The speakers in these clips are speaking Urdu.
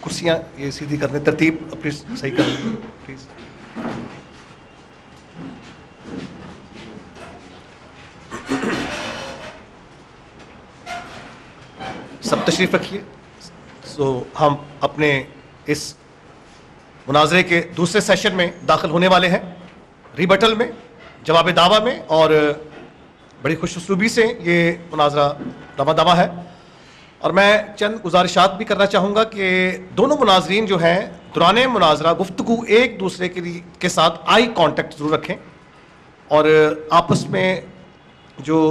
کرسیاں یہ سیدھی کر دیں, ترتیب اپنی صحیح کر دیں پلیز. سب تشریف رکھیے. سو ہم اپنے اس مناظرے کے دوسرے سیشن میں داخل ہونے والے ہیں, ریبٹل میں, جواب دعویٰ میں, اور بڑی خوش اسلوبی سے یہ مناظرہ دما دما ہے. اور میں چند گزارشات بھی کرنا چاہوں گا کہ دونوں مناظرین جو ہیں دوران مناظرہ گفتگو ایک دوسرے کے ساتھ آئی کانٹیکٹ ضرور رکھیں, اور آپس میں جو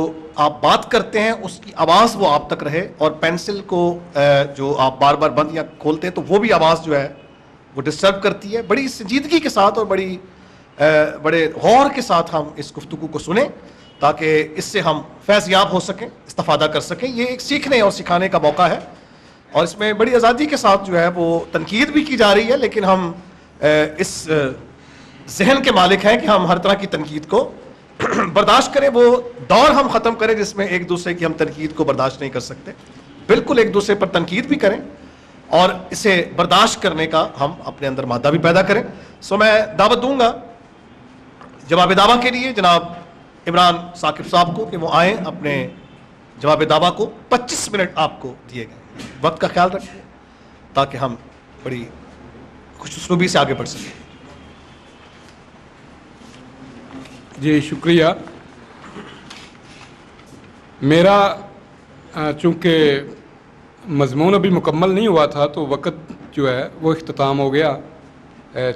آپ بات کرتے ہیں اس کی آواز وہ آپ تک رہے, اور پینسل کو جو آپ بار بار بند یا کھولتے ہیں تو وہ بھی آواز جو ہے وہ ڈسٹرب کرتی ہے. بڑی سنجیدگی کے ساتھ اور بڑے غور کے ساتھ ہم اس گفتگو کو سنیں تاکہ اس سے ہم فیض یاب ہو سکیں, استفادہ کر سکیں. یہ ایک سیکھنے اور سکھانے کا موقع ہے, اور اس میں بڑی آزادی کے ساتھ جو ہے وہ تنقید بھی کی جا رہی ہے, لیکن ہم اس ذہن کے مالک ہیں کہ ہم ہر طرح کی تنقید کو برداشت کریں. وہ دور ہم ختم کریں جس میں ایک دوسرے کی ہم تنقید کو برداشت نہیں کر سکتے. بالکل ایک دوسرے پر تنقید بھی کریں اور اسے برداشت کرنے کا ہم اپنے اندر مادہ بھی پیدا کریں. سو میں دعوت دوں گا جواب دعویٰ کے لیے جناب عمران ثاقب صاحب کو کہ وہ آئیں, اپنے جواب دعویٰ کو 25 منٹ آپ کو دیے گئے. وقت کا خیال رکھیں تاکہ ہم بڑی خوش اسلوبی سے آگے بڑھ سکیں. جی شکریہ. میرا چونکہ مضمون ابھی مکمل نہیں ہوا تھا تو وقت جو ہے وہ اختتام ہو گیا.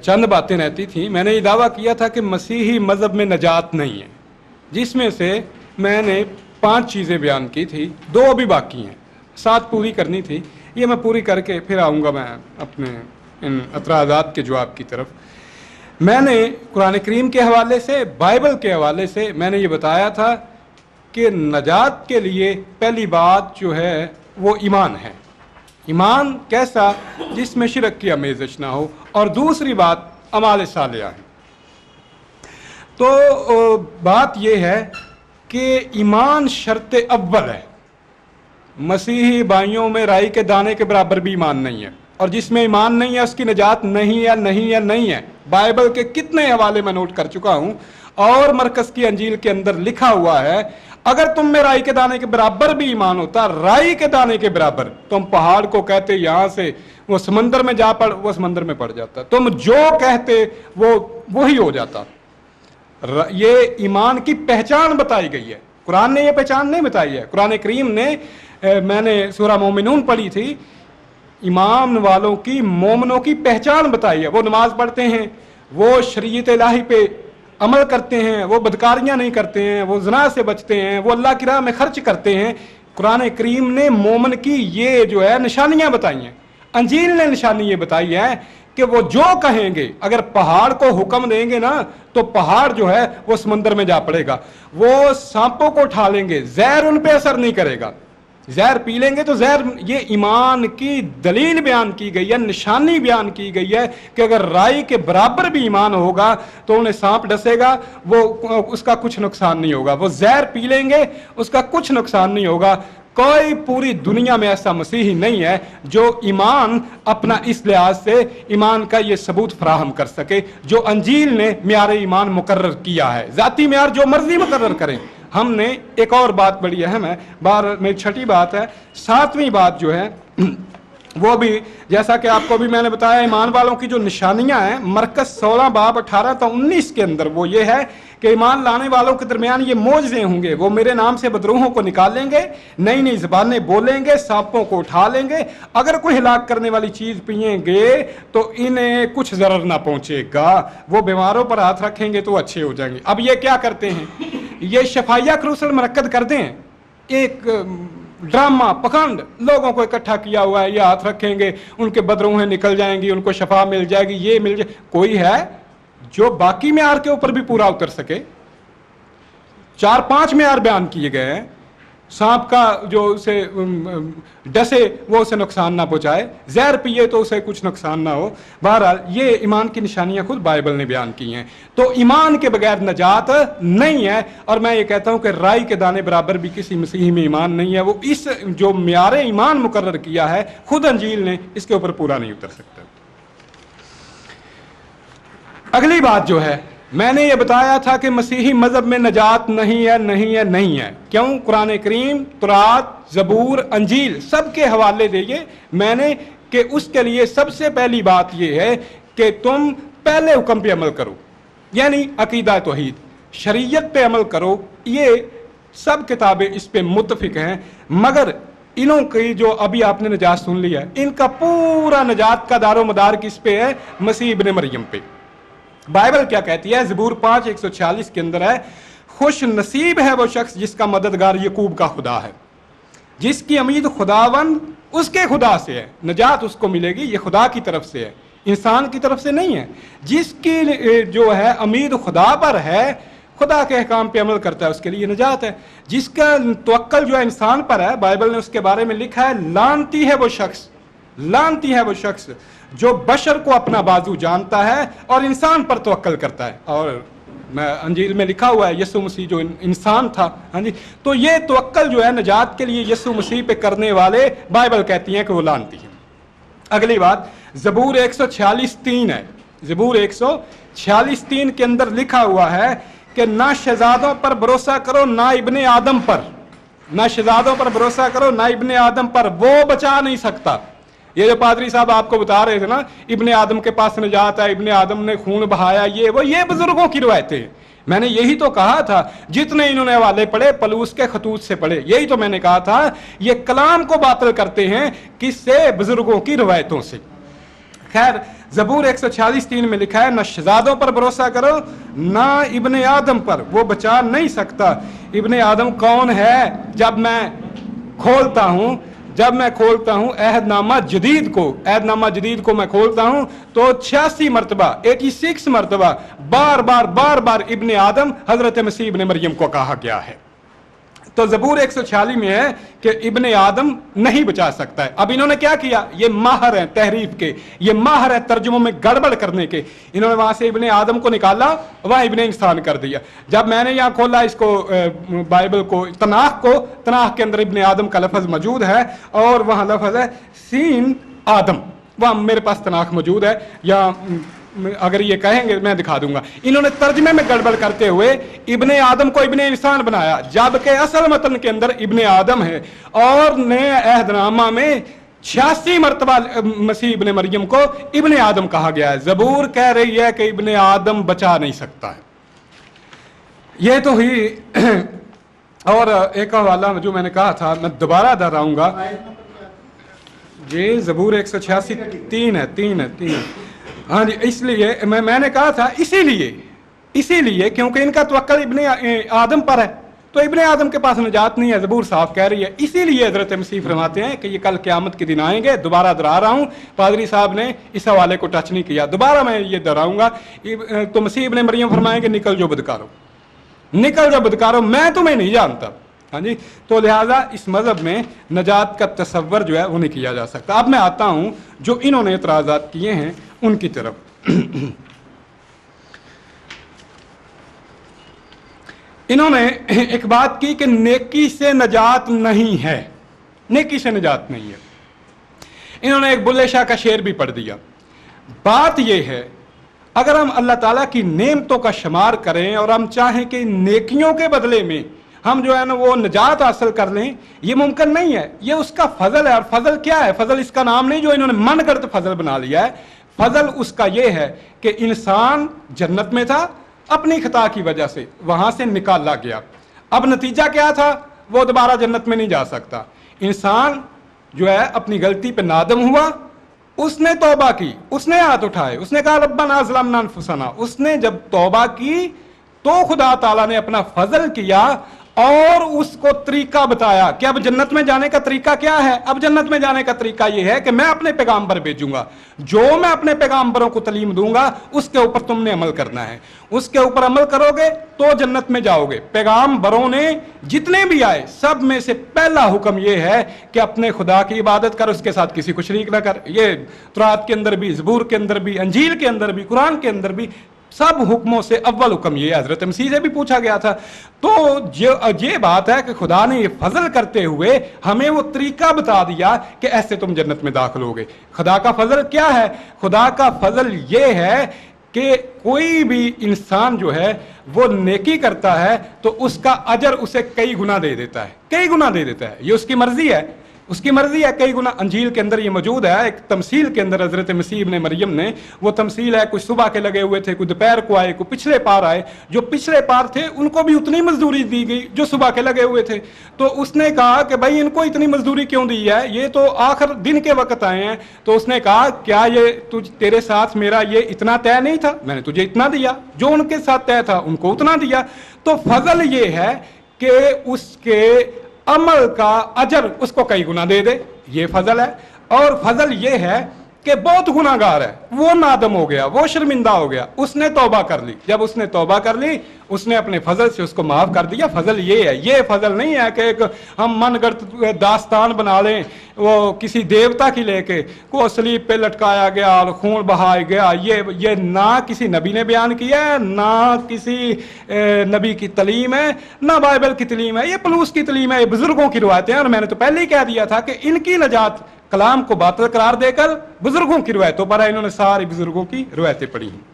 چند باتیں رہتی تھیں. میں نے یہ دعویٰ کیا تھا کہ مسیحی مذہب میں نجات نہیں ہے, جس میں سے میں نے 5 چیزیں بیان کی تھی, 2 ابھی باقی ہیں, 7 پوری کرنی تھی. یہ میں پوری کر کے پھر آؤں گا میں اپنے ان اعتراضات کے جواب کی طرف. میں نے قرآن کریم کے حوالے سے, بائبل کے حوالے سے میں نے یہ بتایا تھا کہ نجات کے لیے پہلی بات جو ہے وہ ایمان ہے. ایمان کیسا؟ جس میں شرک کی آمیزش نہ ہو, اور دوسری بات اعمال صالحہ ہے. تو بات یہ ہے کہ ایمان شرط اول ہے. مسیحی بھائیوں میں رائی کے دانے کے برابر بھی ایمان نہیں ہے, اور جس میں ایمان نہیں ہے اس کی نجات نہیں ہے, نہیں ہے, نہیں ہے. بائبل کے کتنے حوالے میں نوٹ کر چکا ہوں, اور مرکز کی انجیل کے اندر لکھا ہوا ہے اگر تم میں رائی کے دانے کے برابر بھی ایمان ہوتا, رائی کے دانے کے برابر, تم پہاڑ کو کہتے یہاں سے وہ سمندر میں جا پڑ, وہ سمندر میں پڑ جاتا. تم جو کہتے وہ وہی ہو جاتا. یہ ایمان کی پہچان بتائی گئی ہے. قرآن نے یہ پہچان نہیں بتائی ہے. قرآن کریم نے, میں نے سورہ مومنون پڑھی تھی, ایمان والوں کی, مومنوں کی پہچان بتائی ہے. وہ نماز پڑھتے ہیں, وہ شریعت الہی پہ عمل کرتے ہیں, وہ بدکاریاں نہیں کرتے ہیں, وہ زنا سے بچتے ہیں, وہ اللہ کی راہ میں خرچ کرتے ہیں. قرآن کریم نے مومن کی یہ جو ہے نشانیاں بتائی ہیں. انجیل نے نشانی یہ بتائی ہے کہ وہ جو کہیں گے, اگر پہاڑ کو حکم دیں گے نا تو پہاڑ جو ہے وہ سمندر میں جا پڑے گا. وہ سانپوں کو اٹھا لیں گے, زہر ان پہ اثر نہیں کرے گا. زہر پی لیں گے تو زہر. یہ ایمان کی دلیل بیان کی گئی ہے, نشانی بیان کی گئی ہے کہ اگر رائی کے برابر بھی ایمان ہوگا تو انہیں سانپ ڈسے گا, وہ اس کا کچھ نقصان نہیں ہوگا. وہ زہر پی لیں گے, اس کا کچھ نقصان نہیں ہوگا. کوئی پوری دنیا میں ایسا مسیحی نہیں ہے جو ایمان اپنا اس لحاظ سے ایمان کا یہ ثبوت فراہم کر سکے جو انجیل نے معیار ایمان مقرر کیا ہے. ذاتی معیار جو مرضی مقرر کریں. ہم نے ایک اور بات بڑی اہم ہے, میری چھٹی بات ہے, 7ویں بات جو ہے وہ بھی جیسا کہ آپ کو بھی میں نے بتایا, ایمان والوں کی جو نشانیاں ہیں مرکز 16 باب 18 تا 19 کے اندر وہ یہ ہے کہ ایمان لانے والوں کے درمیان یہ معجزے ہوں گے. وہ میرے نام سے بدروحوں کو نکالیں گے, نئی نئی زبانیں بولیں گے, سانپوں کو اٹھا لیں گے, اگر کوئی ہلاک کرنے والی چیز پئیں گے تو انہیں کچھ ضرر نہ پہنچے گا, وہ بیماروں پر ہاتھ رکھیں گے تو اچھے ہو جائیں گے. اب یہ کیا کرتے ہیں, یہ شفائیہ کروسل مرکز کرتے ہیں, ایک ڈرامہ پکھنڈ لوگوں کو اکٹھا کیا ہوا ہے. یہ ہاتھ رکھیں گے ان کے بدروہیں نکل جائیں گی, ان کو شفا مل جائے گی, یہ مل جائے. کوئی ہے جو باقی معیار کے اوپر بھی پورا اتر سکے؟ 4-5 معیار بیان کیے گئے ہیں. سانپ کا جو اسے ڈسے وہ اسے نقصان نہ پہنچائے، زہر پیے تو اسے کچھ نقصان نہ ہو۔ بہرحال یہ ایمان کی نشانیاں خود بائبل نے بیان کی ہیں۔ تو ایمان کے بغیر نجات نہیں ہے، اور میں یہ کہتا ہوں کہ رائی کے دانے برابر بھی کسی مسیحی میں ایمان نہیں ہے۔ وہ اس جو معیار ایمان مقرر کیا ہے خود انجیل نے، اس کے اوپر پورا نہیں اتر سکتا۔ اگلی بات جو ہے، میں نے یہ بتایا تھا کہ مسیحی مذہب میں نجات نہیں ہے، نہیں ہے، نہیں ہے۔ کیوں؟ قرآن کریم، تورات، زبور، انجیل سب کے حوالے دیے میں نے کہ اس کے لیے سب سے پہلی بات یہ ہے کہ تم پہلے حکم پہ عمل کرو، یعنی عقیدہ توحید، شریعت پہ عمل کرو۔ یہ سب کتابیں اس پہ متفق ہیں، مگر انہوں کی جو ابھی آپ نے نجات سن لی ہے، ان کا پورا نجات کا دار و مدار کس پہ ہے؟ مسیح ابن مریم پہ۔ بائبل کیا کہتی ہے؟ زبور 5:146 کے اندر ہے، خوش نصیب ہے وہ شخص جس کا مددگار یعقوب کا خدا ہے، جس کی امید خداوند اس کے خدا سے ہے۔ نجات اس کو ملے گی، یہ خدا کی طرف سے ہے، انسان کی طرف سے نہیں ہے۔ جس کی جو ہے امید خدا پر ہے، خدا کے احکام پہ عمل کرتا ہے، اس کے لیے نجات ہے۔ جس کا توکل جو ہے انسان پر ہے، بائبل نے اس کے بارے میں لکھا ہے، لعنتی ہے وہ شخص، لعنتی ہے وہ شخص جو بشر کو اپنا بازو جانتا ہے اور انسان پر توکل کرتا ہے۔ اور انجیل میں لکھا ہوا ہے یسوع مسیح جو انسان تھا، ہاں جی، تو یہ توکل جو ہے نجات کے لیے یسوع مسیح پہ کرنے والے، بائبل کہتی ہیں کہ وہ لعنتی ہے۔ اگلی بات زبور 146:3 ہے۔ زبور 146:3 کے اندر لکھا ہوا ہے کہ نہ شہزادوں پر بھروسہ کرو نہ ابن آدم پر، نہ شہزادوں پر بھروسہ کرو نہ ابن آدم پر، وہ بچا نہیں سکتا۔ یہ جو پادری صاحب آپ کو بتا رہے تھے نا، ابن آدم کے پاس نجات ہے، ابن آدم نے خون بہایا، یہ بزرگوں کی روایتیں۔ میں نے یہی تو کہا تھا، جتنے انہوں نے حوالے پڑھے پلوس کے خطوط سے پڑھے، یہی تو میں نے کہا تھا، یہ کلام کو باطل کرتے ہیں کس سے؟ بزرگوں کی روایتوں سے۔ خیر، زبور 146:3 میں لکھا ہے نہ شہزادوں پر بھروسہ کرو نہ ابن آدم پر، وہ بچا نہیں سکتا۔ ابن آدم کون ہے؟ جب میں کھولتا ہوں عہد نامہ جدید کو میں کھولتا ہوں تو 86 مرتبہ 86 مرتبہ بار بار ابن آدم حضرت مسیح ابن مریم کو کہا گیا ہے۔ تو زبور 146 میں ہے کہ ابن آدم نہیں بچا سکتا ہے۔ اب انہوں نے کیا کیا؟ یہ ماہر ہیں تحریف کے، یہ ماہر ہیں ترجموں میں گڑبڑ کرنے کے۔ انہوں نے وہاں سے ابن آدم کو نکالا، وہاں ابن انسان کر دیا۔ جب میں نے یہاں کھولا اس کو، بائبل کو، تناخ کے اندر ابن آدم کا لفظ موجود ہے، اور وہاں لفظ ہے سین آدم، وہاں میرے پاس تناخ موجود ہے، یا اگر یہ کہیں گے میں دکھا دوں گا۔ انہوں نے ترجمے میں گڑبڑ کرتے ہوئے ابن آدم کو ابن انسان بنایا، جبکہ اصل متن کے اندر ابن آدم ہے، اور نئے عہد نامہ میں 86 مرتبہ مسیح ابن مریم کو ابن آدم کہا گیا ہے۔ زبور کہہ رہی ہے کہ ابن آدم بچا نہیں سکتا ہے۔ یہ تو ہی اور ایک حوالہ جو میں نے کہا تھا میں دوبارہ دہراؤں گا، یہ زبور 186:3 ہے، 3 ہے۔ ہاں جی، اس لیے میں نے کہا تھا، اسی لیے کیونکہ ان کا توکل ابن آدم پر ہے، تو ابن آدم کے پاس نجات نہیں ہے، زبور صاف کہہ رہی ہے۔ اسی لیے حضرت مسیح فرماتے ہیں کہ یہ کل قیامت کے دن آئیں گے۔ دوبارہ دہرا رہا ہوں، پادری صاحب نے اس حوالے کو ٹچ نہیں کیا، دوبارہ میں یہ دہراؤں گا۔ تو مسیح ابن مریم فرمائیں گے نکل جو بدکارو، میں تمہیں نہیں جانتا۔ ہاں جی، تو لہٰذا اس مذہب میں نجات کا تصور جو ہے وہ نہیں کیا جا سکتا۔ اب میں آتا ہوں جو انہوں نے اعتراضات کیے ہیں ان کی طرف۔ انہوں نے ایک بات کی کہ نیکی سے نجات نہیں ہے، نیکی سے نجات نہیں ہے۔ انہوں نے ایک بلے شاہ کا شعر بھی پڑھ دیا۔ بات یہ ہے، اگر ہم اللہ تعالیٰ کی نعمتوں کا شمار کریں اور ہم چاہیں کہ نیکیوں کے بدلے میں ہم جو ہے نا وہ نجات حاصل کر لیں، یہ ممکن نہیں ہے، یہ اس کا فضل ہے۔ اور فضل کیا ہے؟ فضل اس کا نام نہیں جو انہوں نے من گڑت فضل بنا لیا ہے۔ فضل اس کا یہ ہے کہ انسان جنت میں تھا، اپنی خطا کی وجہ سے وہاں سے نکالا گیا، اب نتیجہ کیا تھا؟ وہ دوبارہ جنت میں نہیں جا سکتا۔ انسان جو ہے اپنی غلطی پہ نادم ہوا، اس نے توبہ کی، اس نے ہاتھ اٹھائے، اس نے کہا ربنا ظلمنا انفسنا، اس نے جب توبہ کی تو خدا تعالیٰ نے اپنا فضل کیا اور اس کو طریقہ بتایا کہ اب جنت میں جانے کا طریقہ کیا ہے. اب جنت میں جانے کا طریقہ یہ ہے کہ میں اپنے پیغامبر بھیجوں گا, جو میں اپنے پیغامبروں کو تعلیم دوں گا اس کے اوپر تم نے عمل کرنا ہے, اس کے اوپر عمل کرو گے تو جنت میں جاؤ گے. پیغامبروں نے جتنے بھی آئے سب میں سے پہلا حکم یہ ہے کہ اپنے خدا کی عبادت کر, اس کے ساتھ کسی کو شریک نہ کر. یہ تورات کے اندر بھی, زبور کے اندر بھی, انجیل کے اندر بھی, قرآن کے اندر بھی سب حکموں سے اول حکم یہ حضرت مسیح سے بھی پوچھا گیا تھا. تو یہ بات ہے کہ خدا نے یہ فضل کرتے ہوئے ہمیں وہ طریقہ بتا دیا کہ ایسے تم جنت میں داخل ہوگے. خدا کا فضل کیا ہے؟ خدا کا فضل یہ ہے کہ کوئی بھی انسان جو ہے وہ نیکی کرتا ہے تو اس کا اجر اسے کئی گنا دے دیتا ہے, کئی گنا دے دیتا ہے. یہ اس کی مرضی ہے, اس کی مرضی ہے کئی گنا. انجیل کے اندر یہ موجود ہے, ایک تمثیل کے اندر حضرت مسیح ابن مریم نے, وہ تمثیل ہے, کچھ صبح کے لگے ہوئے تھے, کچھ دوپہر کو آئے, کچھ پچھلے پار آئے. جو پچھلے پار تھے ان کو بھی اتنی مزدوری دی گئی جو صبح کے لگے ہوئے تھے. تو اس نے کہا کہ بھائی ان کو اتنی مزدوری کیوں دی ہے, یہ تو آخر دن کے وقت آئے ہیں. تو اس نے کہا کیا یہ تیرے ساتھ میرا یہ اتنا طے نہیں تھا, میں نے تجھے اتنا دیا, جو ان کے ساتھ طے تھا ان کو اتنا دیا. تو فضل یہ ہے کہ اس کے عمل کا اجر اس کو کئی گنا دے دے, یہ فضل ہے. اور فضل یہ ہے کہ بہت گناہگار ہے, وہ نادم ہو گیا, وہ شرمندہ ہو گیا, اس نے توبہ کر لی. جب اس نے توبہ کر لی اس نے اپنے فضل سے اس کو معاف کر دیا. فضل یہ ہے, یہ فضل نہیں ہے کہ ایک ہم من گڑت داستان بنا لیں وہ کسی دیوتا کی لے کے کو صلیب پہ لٹکایا گیا اور خون بہایا گیا. یہ نہ کسی نبی نے بیان کیا ہے, نہ کسی نبی کی تعلیم ہے, نہ بائبل کی تعلیم ہے, یہ پلوس کی تعلیم ہے, یہ بزرگوں کی روایتیں ہیں. اور میں نے تو پہلے ہی کہہ دیا تھا کہ ان کی نجات کلام کو باطل قرار دے کر بزرگوں کی روایتوں پر ہے. انہوں نے ساری بزرگوں کی روایتیں پڑھی ہیں.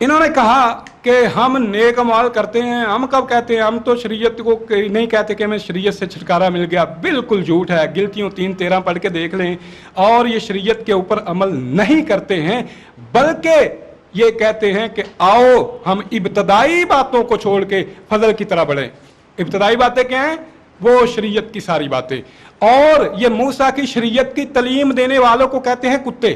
انہوں نے کہا کہ ہم نیک اعمال کرتے ہیں. ہم کب کہتے ہیں؟ ہم تو شریعت کو نہیں کہتے کہ ہمیں شریعت سے چھٹکارا مل گیا. بالکل جھوٹ ہے. گلتیوں 3:13 پڑھ کے دیکھ لیں. اور یہ شریعت کے اوپر عمل نہیں کرتے ہیں, بلکہ یہ کہتے ہیں کہ آؤ ہم ابتدائی باتوں کو چھوڑ کے فضل کی طرح بڑھیں. ابتدائی باتیں کیا ہیں؟ وہ شریعت کی ساری باتیں. اور یہ موسیٰ کی شریعت کی تعلیم دینے والوں کو کہتے ہیں کتے.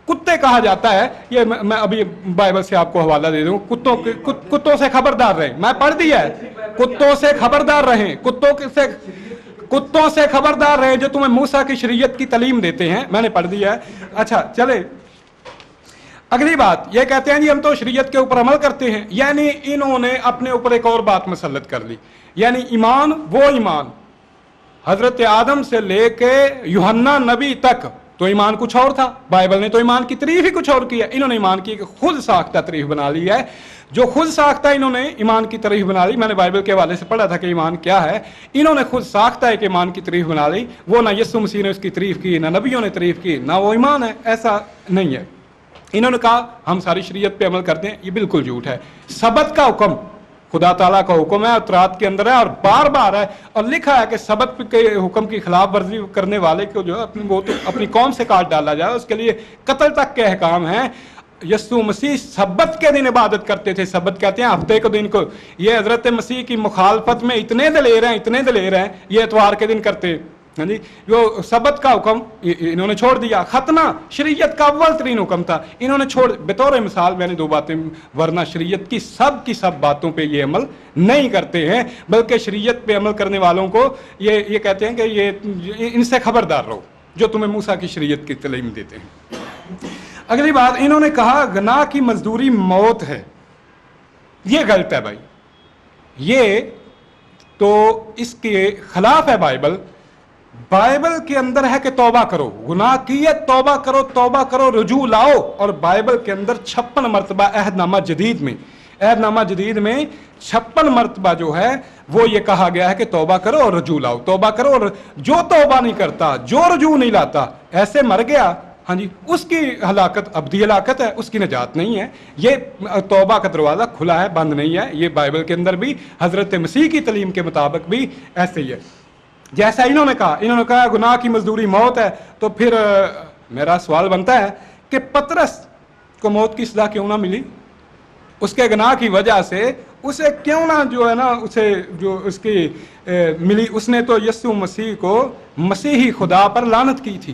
کتے کہا جاتا ہے. یہ میں ابھی بائبل سے آپ کو حوالہ دے دوں. کتوں سے خبردار رہیں. میں پڑھ دیا ہے, کتوں سے خبردار رہیں. کتوں سے خبردار رہیں جو تمہیں موسیٰ کی شریعت کی تعلیم دیتے ہیں. میں نے پڑھ دیا ہے. اچھا چلے اگلی بات. یہ کہتے ہیں جی ہم تو شریعت کے اوپر عمل کرتے ہیں. یعنی انہوں نے اپنے اوپر ایک اور بات مسلط کر لی. یعنی ایمان, وہ ایمان حضرت آدم سے لے کے یوحنا نبی تک تو ایمان کچھ اور تھا. بائبل نے تو ایمان کی تعریف ہی کچھ اور کی ہے. انہوں نے ایمان کی خود ساختہ تعریف بنا لی ہے. جو خود ساختہ انہوں نے ایمان کی تعریف بنا لی. میں نے بائبل کے حوالے سے پڑھا تھا کہ ایمان کیا ہے. انہوں نے خود ساختہ ایک ایمان کی تعریف بنا لی. وہ نہ یسوع مسیح نے اس کی تعریف کی, نہ نبیوں نے تعریف کی, نہ وہ ایمان ہے. ایسا نہیں ہے. انہوں نے کہا ہم ساری شریعت پہ عمل کرتے ہیں. یہ بالکل جھوٹ ہے. سبت کا حکم خدا تعالیٰ کا حکم ہے, تورات کے اندر ہے اور بار بار ہے, اور لکھا ہے کہ سبت کے حکم کی خلاف ورزی کرنے والے کو جو ہے وہ تو اپنی قوم سے کاٹ ڈالا جائے. اس کے لیے قتل تک کے احکام ہیں. یسوع مسیح سبت کے دن عبادت کرتے تھے. سبت کہتے ہیں ہفتے کے دن کو. یہ حضرت مسیح کی مخالفت میں اتنے دلیر ہیں یہ اتوار کے دن کرتے. ہاں جی, جو سبت کا حکم انہوں نے چھوڑ دیا. ختنہ شریعت کا اول ترین حکم تھا, انہوں نے چھوڑ. بطور مثال میں نے 2 باتیں, ورنہ شریعت کی سب باتوں پہ یہ عمل نہیں کرتے ہیں, بلکہ شریعت پہ عمل کرنے والوں کو یہ کہتے ہیں کہ یہ ان سے خبردار رہو جو تمہیں موسیٰ کی شریعت کی تعلیم دیتے ہیں. اگلی بات, انہوں نے کہا گناہ کی مزدوری موت ہے. یہ غلط ہے بھائی. یہ تو اس کے خلاف ہے. بائبل کے اندر ہے کہ توبہ کرو, گناہ کیے توبہ کرو, رجوع لاؤ. اور بائبل کے اندر 56 مرتبہ عہد نامہ جدید میں 56 مرتبہ جو ہے وہ یہ کہا گیا ہے کہ توبہ کرو اور رجوع لاؤ. توبہ کرو, اور جو توبہ نہیں کرتا, جو رجوع نہیں لاتا, ایسے مر گیا. ہاں جی, اس کی ہلاکت ابدی ہلاکت ہے, اس کی نجات نہیں ہے. یہ توبہ کا دروازہ کھلا ہے, بند نہیں ہے. یہ بائبل کے اندر بھی حضرت مسیح کی تعلیم کے مطابق بھی ایسے ہی ہے جیسا انہوں نے کہا گناہ کی مزدوری موت ہے. تو پھر میرا سوال بنتا ہے کہ پطرس کو موت کی سزا کیوں نہ ملی؟ اس کے گناہ کی وجہ سے اسے کیوں نہ جو ہے نا اسے جو اس کی ملی. اس نے تو یسوع مسیح کو مسیحی خدا پر لعنت کی تھی.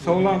16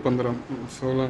15, 16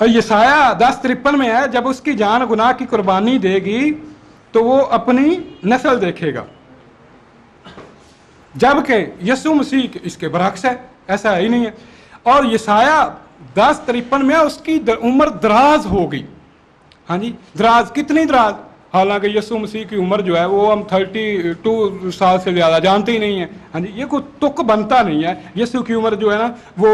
اور یسایہ 10:53 میں ہے جب اس کی جان گناہ کی قربانی دے گی تو وہ اپنی نسل دیکھے گا، جبکہ یسوع مسیح اس کے برعکس ہے، ایسا ہی نہیں ہے۔ اور یسایہ 10:53 میں اس کی عمر دراز ہوگی، ہاں جی دراز، کتنی دراز؟ حالانکہ یسوع مسیح کی عمر جو ہے وہ ہم 32 سال سے زیادہ جانتے ہی نہیں ہیں، ہاں جی یہ کوئی تک بنتا نہیں ہے، یسوع کی عمر جو ہے نا وہ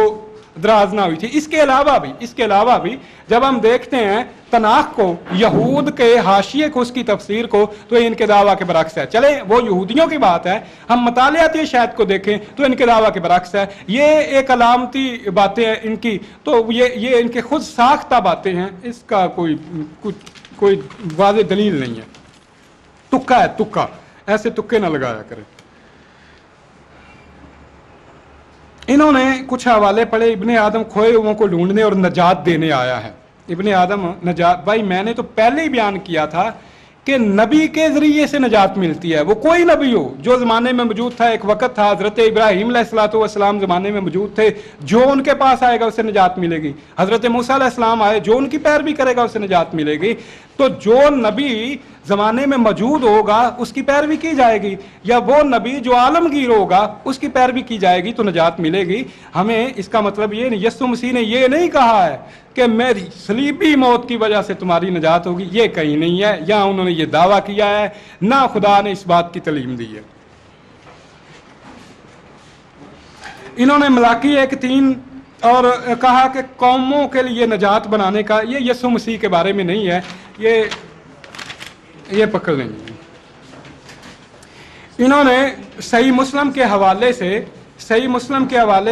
دراز نہ ہوئی تھی۔ اس کے علاوہ بھی جب ہم دیکھتے ہیں تناخ کو، یہود کے حاشیے کو، اس کی تفسیر کو، تو یہ ان کے دعویٰ کے برعکس ہے۔ چلیں وہ یہودیوں کی بات ہے، ہم مطالعاتی شاید کو دیکھیں تو ان کے دعویٰ کے برعکس ہے۔ یہ ایک علامتی باتیں ہیں ان کی، تو یہ ان کے خود ساختہ باتیں ہیں، اس کا کوئی واضح دلیل نہیں ہے، تکا ہے، تکا، ایسے تکے نہ لگایا کریں۔ انہوں نے کچھ حوالے پڑھے، ابن آدم کھوئے ہوئوں کو ڈھونڈنے اور نجات دینے آیا ہے۔ ابن آدم نجات، بھائی میں نے تو پہلے ہی بیان کیا تھا کہ نبی کے ذریعے سے نجات ملتی ہے، وہ کوئی نبی ہو جو زمانے میں موجود تھا، ایک وقت تھا حضرت ابراہیم علیہ السلام زمانے میں موجود تھے، جو ان کے پاس آئے گا اسے نجات ملے گی۔ حضرت موسیٰ علیہ السلام آئے، جو ان کی پیروی کرے گا اسے نجات ملے گی۔ تو جو نبی زمانے میں موجود ہوگا اس کی پیروی کی جائے گی، یا وہ نبی جو عالمگیر ہوگا اس کی پیروی کی جائے گی تو نجات ملے گی ہمیں۔ اس کا مطلب یہ نہیں، یسوع مسیح نے یہ نہیں کہا ہے کہ میری صلیبی موت کی وجہ سے تمہاری نجات ہوگی، یہ کہیں نہیں ہے، یہاں انہوں نے یہ دعویٰ کیا ہے، نہ خدا نے اس بات کی تعلیم دی ہے۔ انہوں نے ملاکی 1:3 اور کہا کہ قوموں کے لیے نجات بنانے کا، یہ یسوع مسیح کے بارے میں نہیں ہے، یہ پکڑ لیں گے۔ انہوں نے صحیح مسلم کے حوالے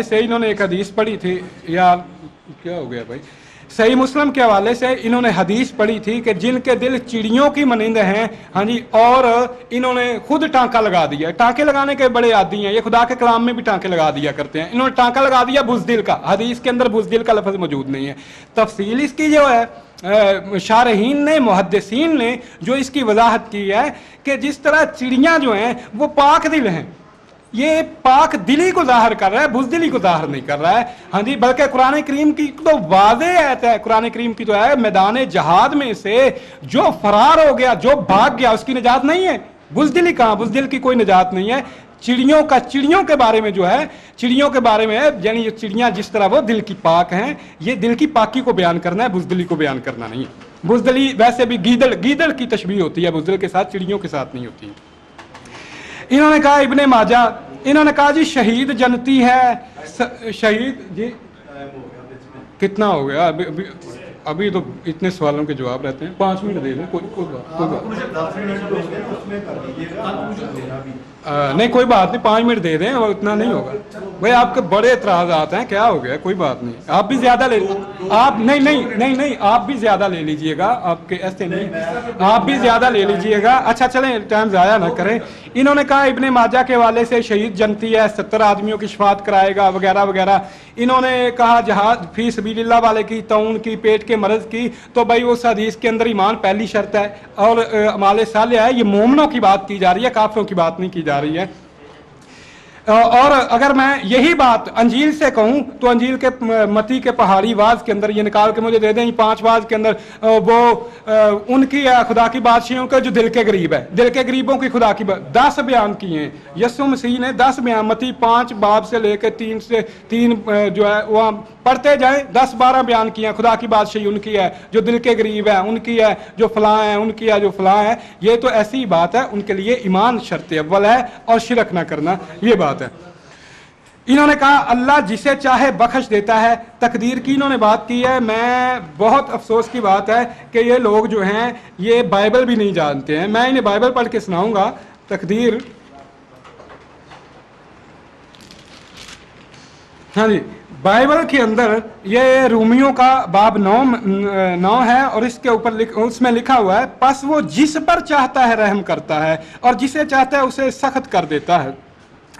سے انہوں نے ایک حدیث پڑھی تھی، یار کیا ہو گیا بھائی، صحیح مسلم کے حوالے سے انہوں نے حدیث پڑھی تھی کہ جن کے دل چڑیوں کی مانند ہیں، ہاں جی، اور انہوں نے خود ٹانکا لگا دیا۔ ٹانکے لگانے کے بڑے عادی ہیں، یہ خدا کے کلام میں بھی ٹانکے لگا دیا کرتے ہیں۔ انہوں نے ٹانکا لگا دیا بزدل کا، حدیث کے اندر بزدل کا لفظ موجود نہیں ہے۔ تفصیل اس کی جو ہے شارحین نے، محدثین نے جو اس کی وضاحت کی ہے کہ جس طرح چڑیاں جو ہیں وہ پاک دل ہیں، یہ پاک دلی کو ظاہر کر رہا ہے، بزدلی کو ظاہر نہیں کر رہا ہے، ہاں جی، بلکہ قرآن کریم کی تو واضح آیت ہے، قرآن کریم کی تو ہے میدان جہاد میں سے جو فرار ہو گیا، جو بھاگ گیا، اس کی نجات نہیں ہے۔ بزدلی کہاں، بزدل کی کوئی نجات نہیں ہے۔ چڑیوں کے بارے میں جو ہے، چڑیوں کے بارے میں ہے، یعنی یہ چڑیاں جس طرح وہ دل کی پاک ہیں، یہ دل کی پاکی کو بیان کرنا ہے، بزدلی کو بیان کرنا نہیں ہے۔ بزدلی ویسے بھی گیدڑ کی تشبیہ ہوتی ہے بزدل کے ساتھ، چڑیوں کے ساتھ نہیں ہوتی۔ انہوں نے کہا ابن ماجہ، انہوں نے کہا جی شہید جنتی ہے، شہید جی کتنا ہو گیا؟ ابھی تو اتنے سوالوں کے جواب رہتے ہیں، 5 منٹ دے دیں، نہیں کوئی بات نہیں، 5 منٹ دے دیں، اور اتنا نہیں ہوگا بھائی، آپ کے بڑے اعتراضات ہیں، کیا ہو گیا، کوئی بات نہیں، آپ بھی زیادہ لے، آپ نہیں آپ بھی زیادہ لے لیجئے گا، آپ کے ایسے نہیں، آپ بھی زیادہ لے لیجئے گا۔ اچھا چلیں ٹائم ضائع نہ کریں۔ انہوں نے کہا ابن ماجہ کے حوالے سے شہید جنتی ہے، 70 آدمیوں کی شفاعت کرائے گا وغیرہ وغیرہ۔ انہوں نے کہا جہاد فی سبیل اللہ والے کی، طاعون کی، پیٹ کے مرض کی، تو بھائی اس حدیث کے اندر ایمان پہلی شرط ہے، اور اعمال صالحہ ہے، یہ مومنوں کی بات کی جا رہی ہے، کافروں کی بات نہیں کی جا رہی ہے۔ اور اگر میں یہی بات انجیل سے کہوں تو انجیل کے متی کے پہاڑی واز کے اندر یہ نکال کے مجھے دے دیں، 5 واز کے اندر وہ ان کی خدا کی بادشاہوں کا جو دل کے قریب ہے، دل کے قریبوں کی خدا کی 10 بیان کیے ہیں یسوع مسیح نے، 10 بیان، متی 5 باب سے لے کے 3 جو ہے وہاں پڑھتے جائیں، 10-12 بیان کیے ہیں، خدا کی بادشاہی ان کی ہے جو دل کے قریب ہے، ان کی ہے جو فلاں ہے، ان کی ہے جو فلاں ہے۔ یہ تو ایسی بات ہے، ان کے لیے ایمان شرط اول ہے اور شرک نہ کرنا، یہ بات ہے۔ انہوں نے کہا اللہ جسے چاہے بخش دیتا ہے، تقدیر کی انہوں نے بات کی ہے۔ میں بہت افسوس کی بات ہے کہ یہ لوگ جو ہیں یہ بائبل بھی نہیں جانتے ہیں، میں انہیں بائبل پڑھ کے سناؤں گا۔ تقدیر، ہاں جی، بائبل کے اندر یہ رومیوں کا باب 9 ہے، اور اس کے اوپر اس میں لکھا ہوا ہے پس وہ جس پر چاہتا ہے رحم کرتا ہے اور جسے چاہتا ہے اسے سخت کر دیتا ہے۔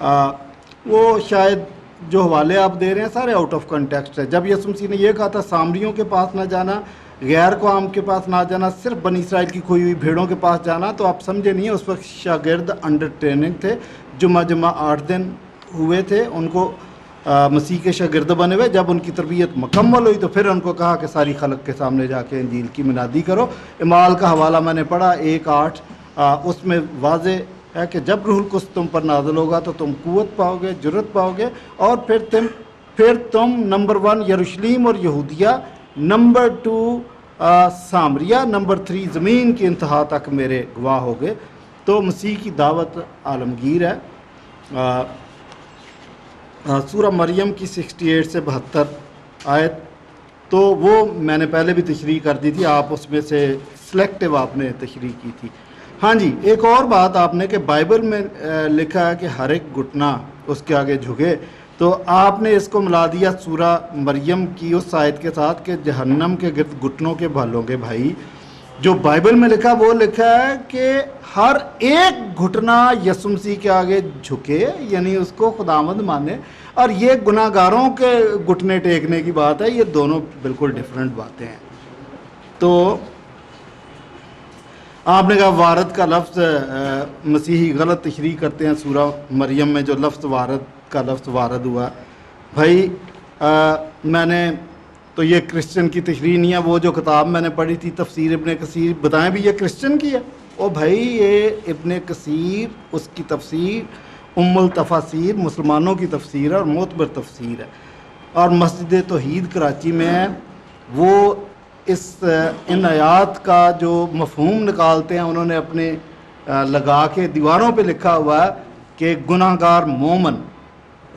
وہ شاید جو حوالے آپ دے رہے ہیں سارے آؤٹ آف کنٹیکسٹ ہے. جب یسوع مسیح نے یہ کہا تھا سامریوں کے پاس نہ جانا, غیر قوم کے پاس نہ جانا, صرف بنی اسرائیل کی کھوئی ہوئی بھیڑوں کے پاس جانا, تو آپ سمجھے نہیں. اس وقت شاگرد انڈر ٹریننگ تھے, جمعہ 8 دن ہوئے تھے ان کو مسیح کے شاگرد بنے ہوئے. جب ان کی تربیت مکمل ہوئی تو پھر ان کو کہا کہ ساری خلق کے سامنے جا کے انجیل کی منادی کرو. اعمال کا حوالہ میں نے پڑھا 1:8, اس میں واضح ہے کہ جب روح القدس تم پر نازل ہوگا تو تم قوت پاؤ گے, جرت پاؤ گے, اور پھر تم نمبر 1 یروشلیم اور یہودیہ, نمبر 2 سامریہ, نمبر 3 زمین کی انتہا تک میرے گواہ ہوگے. تو مسیح کی دعوت عالمگیر ہے. سورہ مریم کی 68 سے 72 آیت تو وہ میں نے پہلے بھی تشریح کر دی تھی, آپ اس میں سے سلیکٹیو آپ نے تشریح کی تھی. ہاں جی, ایک اور بات آپ نے کہ بائبل میں لکھا ہے کہ ہر ایک گھٹنا اس کے آگے جھکے, تو آپ نے اس کو ملا دیا سورہ مریم کی اس آیت کے ساتھ کہ جہنم کے گرد گھٹنوں کے بھالوں گے. بھائی جو بائبل میں لکھا وہ لکھا ہے کہ ہر ایک گھٹنا یسوع مسیح کے آگے جھکے, یعنی اس کو خداوند مانے, اور یہ گناہ گاروں کے گھٹنے ٹیکنے کی بات ہے. یہ دونوں بالکل ڈیفرنٹ باتیں ہیں. تو آپ نے کہا وارد کا لفظ مسیحی غلط تشریح کرتے ہیں. سورہ مریم میں جو لفظ وارد کا لفظ وارد ہوا, بھائی میں نے تو یہ کرسچن کی تشریح نہیں ہے. وہ جو کتاب میں نے پڑھی تھی تفسیر ابن کثیر, بتائیں بھی یہ کرسچن کی ہے؟ او بھائی یہ ابن کثیر, اس کی تفسیر التفاسیر, مسلمانوں کی تفسیر ہے اور معتبر تفسیر ہے, اور مسجد توحید کراچی میں ہے. وہ ان آیات کا جو مفہوم نکالتے ہیں انہوں نے اپنے لگا کے دیواروں پہ لکھا ہوا ہے کہ گناہ گار مومن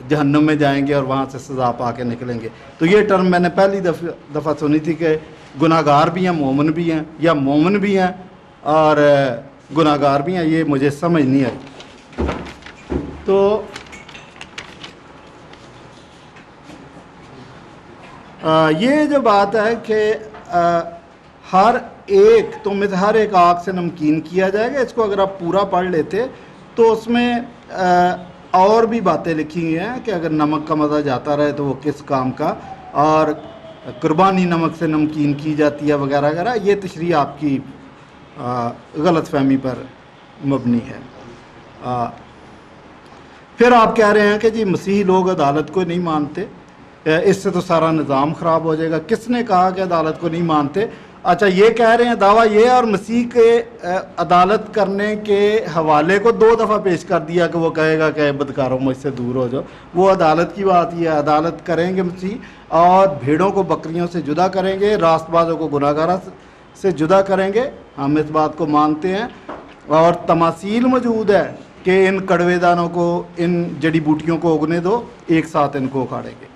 جہنم میں جائیں گے اور وہاں سے سزا پا کے نکلیں گے. تو یہ ٹرم میں نے پہلی دفعہ سنی تھی کہ گناہ گار بھی ہیں, مومن بھی ہیں, یا مومن بھی ہیں اور گناہ گار بھی ہیں. یہ مجھے سمجھ نہیں آئی. تو یہ جو بات ہے کہ ہر ایک تم میں سے ہر ایک آگ سے نمکین کیا جائے گا, اس کو اگر آپ پورا پڑھ لیتے تو اس میں اور بھی باتیں لکھی ہوئی ہیں کہ اگر نمک کا مزہ جاتا رہے تو وہ کس کام کا, اور قربانی نمک سے نمکین کی جاتی ہے وغیرہ وغیرہ. یہ تشریح آپ کی غلط فہمی پر مبنی ہے. پھر آپ کہہ رہے ہیں کہ جی مسیحی لوگ عدالت کو نہیں مانتے, اس سے تو سارا نظام خراب ہو جائے گا. کس نے کہا کہ عدالت کو نہیں مانتے؟ اچھا یہ کہہ رہے ہیں دعویٰ یہ, اور مسیح کے عدالت کرنے کے حوالے کو 2 دفعہ پیش کر دیا کہ وہ کہے گا کہ بدکاروں مجھ سے دور ہو جاؤ. وہ عدالت کی بات یہ ہے, عدالت کریں گے مسیح, اور بھیڑوں کو بکریوں سے جدا کریں گے, راست بازوں کو گناہ گاروں سے جدا کریں گے. ہم اس بات کو مانتے ہیں, اور تماثیل موجود ہے کہ ان کڑوے دانوں کو, ان جڑی بوٹیوں کو اگنے دو, ایک ساتھ ان کو اکھاڑیں گے.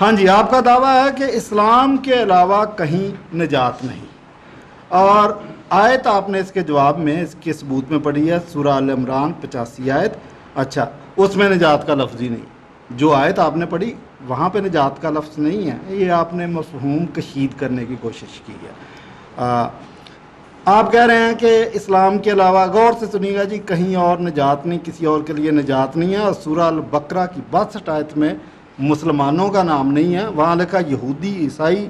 ہاں جی, آپ کا دعویٰ ہے کہ اسلام کے علاوہ کہیں نجات نہیں, اور آیت آپ نے اس کے جواب میں اس کے ثبوت میں پڑھی ہے سورہ آل عمران 85 آیت. اچھا اس میں نجات کا لفظ ہی نہیں. جو آیت آپ نے پڑھی وہاں پہ نجات کا لفظ نہیں ہے. یہ آپ نے مفہوم کشید کرنے کی کوشش کی ہے. آپ کہہ رہے ہیں کہ اسلام کے علاوہ, غور سے سنیے گا جی, کہیں اور نجات نہیں, کسی اور کے لیے نجات نہیں ہے. اور سورہ البقرہ کی 62 آیت میں مسلمانوں کا نام نہیں ہے, وہاں لکھا یہودی, عیسائی,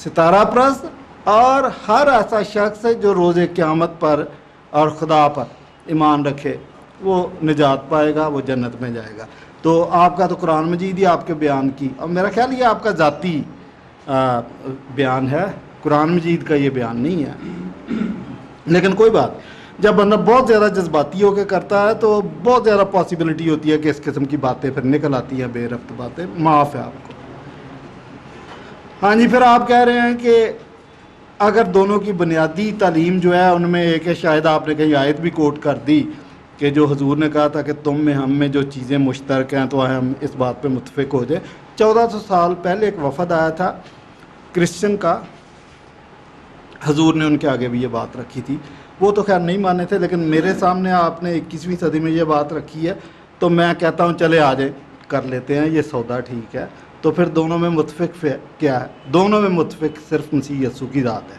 ستارہ پرست, اور ہر ایسا شخص جو روز قیامت پر اور خدا پر ایمان رکھے وہ نجات پائے گا, وہ جنت میں جائے گا. تو آپ کا تو قرآن مجید ہی آپ کے بیان کی, اور میرا خیال یہ آپ کا ذاتی بیان ہے, قرآن مجید کا یہ بیان نہیں ہے. لیکن کوئی بات, جب بندہ بہت زیادہ جذباتی ہو کے کرتا ہے تو بہت زیادہ پاسبلٹی ہوتی ہے کہ اس قسم کی باتیں پھر نکل آتی ہیں, بے ربط باتیں. معاف ہے آپ کو. ہاں جی, پھر آپ کہہ رہے ہیں کہ اگر دونوں کی بنیادی تعلیم جو ہے ان میں ایک ہے, شاید آپ نے کہیں آیت بھی کوٹ کر دی کہ جو حضور نے کہا تھا کہ تم میں ہم میں جو چیزیں مشترک ہیں تو ہم اس بات پہ متفق ہو جائیں. 1400 سال پہلے ایک وفد آیا تھا کرسچن کا, حضور نے ان کے آگے بھی یہ بات رکھی تھی. وہ تو خیر نہیں مانے تھے, لیکن میرے سامنے آپ نے 21ویں صدی میں یہ بات رکھی ہے, تو میں کہتا ہوں چلے آ جائیں, کر لیتے ہیں یہ سودا, ٹھیک ہے. تو پھر دونوں میں متفق کیا ہے؟ دونوں میں متفق صرف مسیح یسوع کی ذات ہے.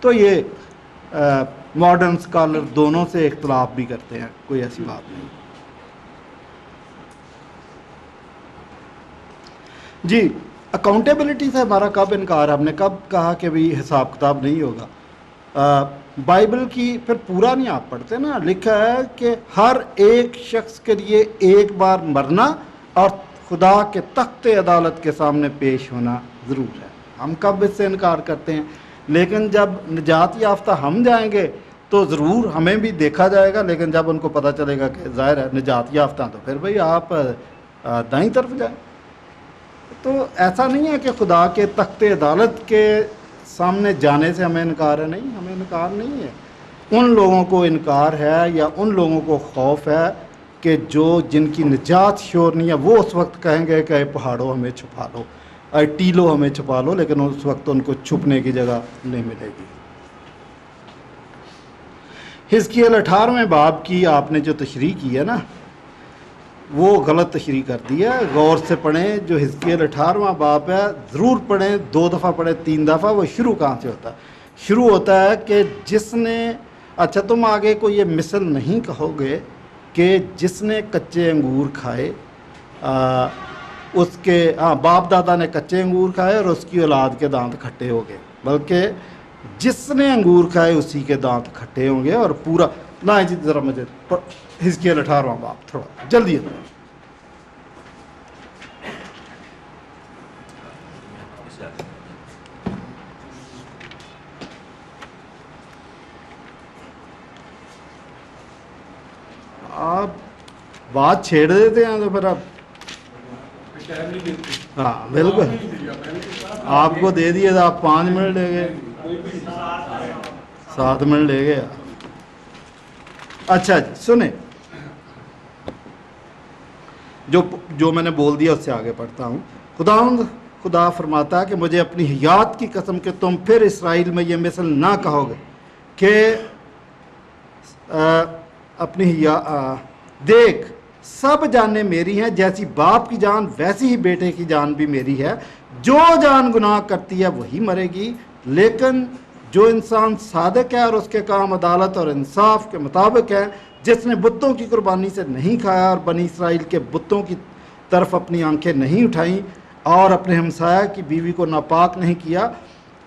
تو یہ ماڈرن اسکالر دونوں سے اختلاف بھی کرتے ہیں، کوئی ایسی بات نہیں۔ جی، اکاؤنٹیبلٹی سے ہمارا کب انکار ہے؟ ہم نے کب کہا کہ بھی حساب کتاب نہیں ہوگا؟ بائبل کی پھر پورا نہیں آپ پڑھتے نا، لکھا ہے کہ ہر ایک شخص کے لیے ایک بار مرنا اور خدا کے تخت عدالت کے سامنے پیش ہونا ضرور ہے۔ ہم کب اس سے انکار کرتے ہیں؟ لیکن جب نجات یافتہ ہم جائیں گے تو ضرور ہمیں بھی دیکھا جائے گا، لیکن جب ان کو پتہ چلے گا کہ ظاہر ہے نجات یافتہ تو پھر بھئی آپ دائیں طرف جائیں۔ تو ایسا نہیں ہے کہ خدا کے تخت عدالت کے سامنے جانے سے ہمیں انکار ہے، نہیں، ہمیں انکار نہیں ہے۔ ان لوگوں کو انکار ہے یا ان لوگوں کو خوف ہے کہ جن کی نجات شور نہیں ہے، وہ اس وقت کہیں گے کہ اے پہاڑوں ہمیں چھپا لو، اے ٹیلو ہمیں چھپا لو، لیکن اس وقت ان کو چھپنے کی جگہ نہیں ملے گی۔ حزقیل 18ویں باب کی آپ نے جو تشریح کی ہے نا، وہ غلط تشریح کر دی ہے۔ غور سے پڑھیں، جو حزقیل 18واں باب ہے ضرور پڑھیں، 2 دفعہ پڑھیں، 3 دفعہ۔ وہ شروع کہاں سے ہوتا ہے؟ شروع ہوتا ہے کہ جس نے، اچھا تم آگے کو یہ مثل نہیں کہو گے کہ جس نے کچے انگور کھائے اس کے باپ دادا نے کچے انگور کھائے اور اس کی اولاد کے دانت کھٹے ہو گئے، بلکہ جس نے انگور کھائے اسی کے دانت کھٹے ہوں گے۔ اور پورا نا جی ذرا مجھے حزقیل 18واں باب تھوڑا جلدی ہے۔ آپ بات چھیڑ دیتے ہیں تو پھر آپ، ہاں بالکل، آپ کو دے دیے تو آپ 5 منٹ لے گئے، 7 منٹ لے گئے۔ اچھا جی سنیں، جو میں نے بول دیا اس سے آگے پڑھتا ہوں۔ خدا فرماتا ہے کہ مجھے اپنی حیات کی قسم کہ تم پھر اسرائیل میں یہ مثل نہ کہو گے کہ دیکھ سب جانیں میری ہیں، جیسی باپ کی جان ویسی ہی بیٹے کی جان بھی میری ہے، جو جان گناہ کرتی ہے وہی مرے گی، لیکن جو انسان صادق ہے اور اس کے کام عدالت اور انصاف کے مطابق ہے، جس نے بتوں کی قربانی سے نہیں کھایا اور بنی اسرائیل کے بتوں کی طرف اپنی آنکھیں نہیں اٹھائیں اور اپنے ہمسایہ کی بیوی کو ناپاک نہیں کیا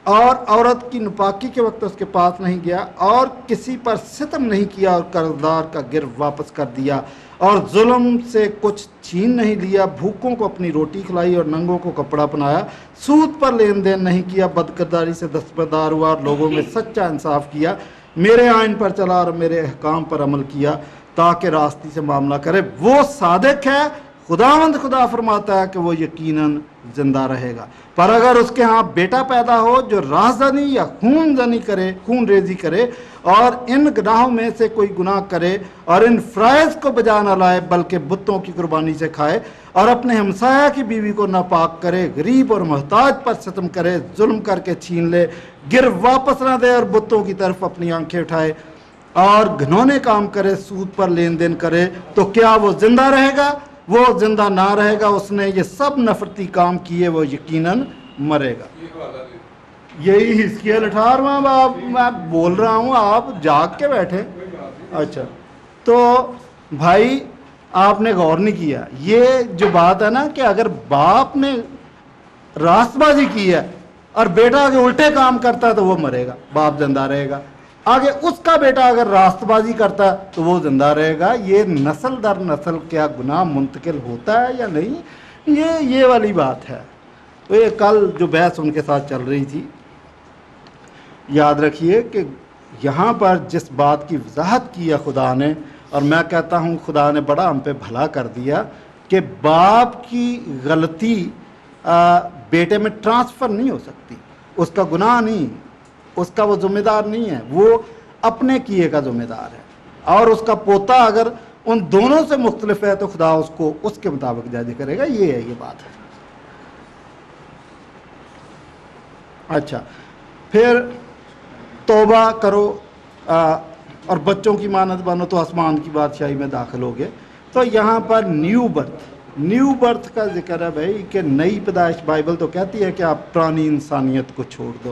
اور عورت کی ناپاکی کے وقت اس کے پاس نہیں گیا اور کسی پر ستم نہیں کیا اور قرضدار کا گر واپس کر دیا اور ظلم سے کچھ چھین نہیں لیا، بھوکوں کو اپنی روٹی کھلائی اور ننگوں کو کپڑا پہنایا، سود پر لین دین نہیں کیا، بدکرداری سے دستبردار ہوا اور لوگوں میں سچا انصاف کیا، میرے آئین پر چلا اور میرے احکام پر عمل کیا تاکہ راستی سے معاملہ کرے، وہ صادق ہے، خدا فرماتا ہے کہ وہ یقیناً زندہ رہے گا۔ پر اگر اس کے ہاں بیٹا پیدا ہو جو رازدانی یا خون ریزی کرے اور ان گناہوں میں سے کوئی گناہ کرے اور ان فرائض کو بجا نہ لائے بلکہ بتوں کی قربانی سے کھائے اور اپنے ہمسایہ کی بیوی کو ناپاک کرے، غریب اور محتاج پر ستم کرے، ظلم کر کے چھین لے، گر واپس نہ دے اور بتوں کی طرف اپنی آنکھیں اٹھائے اور گھنونے کام کرے، سود پر لین دین کرے، تو کیا وہ زندہ رہے گا؟ وہ زندہ نہ رہے گا، اس نے یہ سب نفرتی کام کیے، وہ یقیناً مرے گا۔ یہی حزقیل 18واں باب میں بول رہا ہوں، آپ جاگ کے بیٹھے۔ اچھا تو بھائی آپ نے غور نہیں کیا، یہ جو بات ہے نا کہ اگر باپ نے راست بازی کی ہے اور بیٹا کے الٹے کام کرتا ہے تو وہ مرے گا، باپ زندہ رہے گا۔ آگے اس کا بیٹا اگر راست بازی کرتا ہے تو وہ زندہ رہے گا۔ یہ نسل در نسل کیا گناہ منتقل ہوتا ہے یا نہیں، یہ والی بات ہے۔ تو یہ کل جو بحث ان کے ساتھ چل رہی تھی، یاد رکھیے کہ یہاں پر جس بات کی وضاحت کی ہے خدا نے، اور میں کہتا ہوں خدا نے بڑا ہم پہ بھلا کر دیا کہ باپ کی غلطی بیٹے میں ٹرانسفر نہیں ہو سکتی، اس کا گناہ نہیں، اس کا وہ ذمہ دار نہیں ہے، وہ اپنے کیے کا ذمہ دار ہے، اور اس کا پوتا اگر ان دونوں سے مختلف ہے تو خدا اس کو اس کے مطابق جج کرے گا۔ یہ ہے، یہ بات ہے۔ اچھا پھر توبہ کرو اور بچوں کی مانند بنو تو آسمان کی بادشاہی میں داخل ہوگے۔ تو یہاں پر نیو برتھ کا ذکر ہے بھائی، کہ نئی پیدائش۔ بائبل تو کہتی ہے کہ آپ پرانی انسانیت کو چھوڑ دو،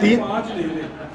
3।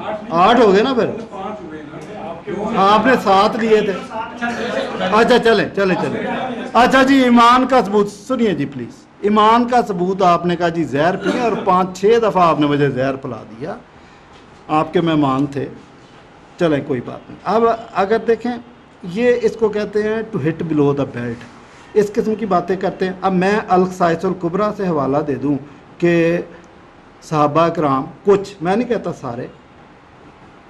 8 ہو گئے نا پھر؟ ہاں آپ نے 7 لیے تھے. اچھا چلیں. اچھا جی ایمان کا ثبوت سنیے جی پلیز. ایمان کا ثبوت آپ نے کہا جی زہر پیے اور 5-6 دفعہ آپ نے مجھے زہر پلا دیا. آپ کے مہمان تھے. چلیں کوئی بات نہیں. اب اگر دیکھیں یہ اس کو کہتے ہیں to hit blue the belt. اس قسم کی باتیں کرتے ہیں. اب میں القصائص الکبریٰ سے حوالہ دے دوں کہ صحابہ کرام کچھ, میں نہیں کہتا سارے,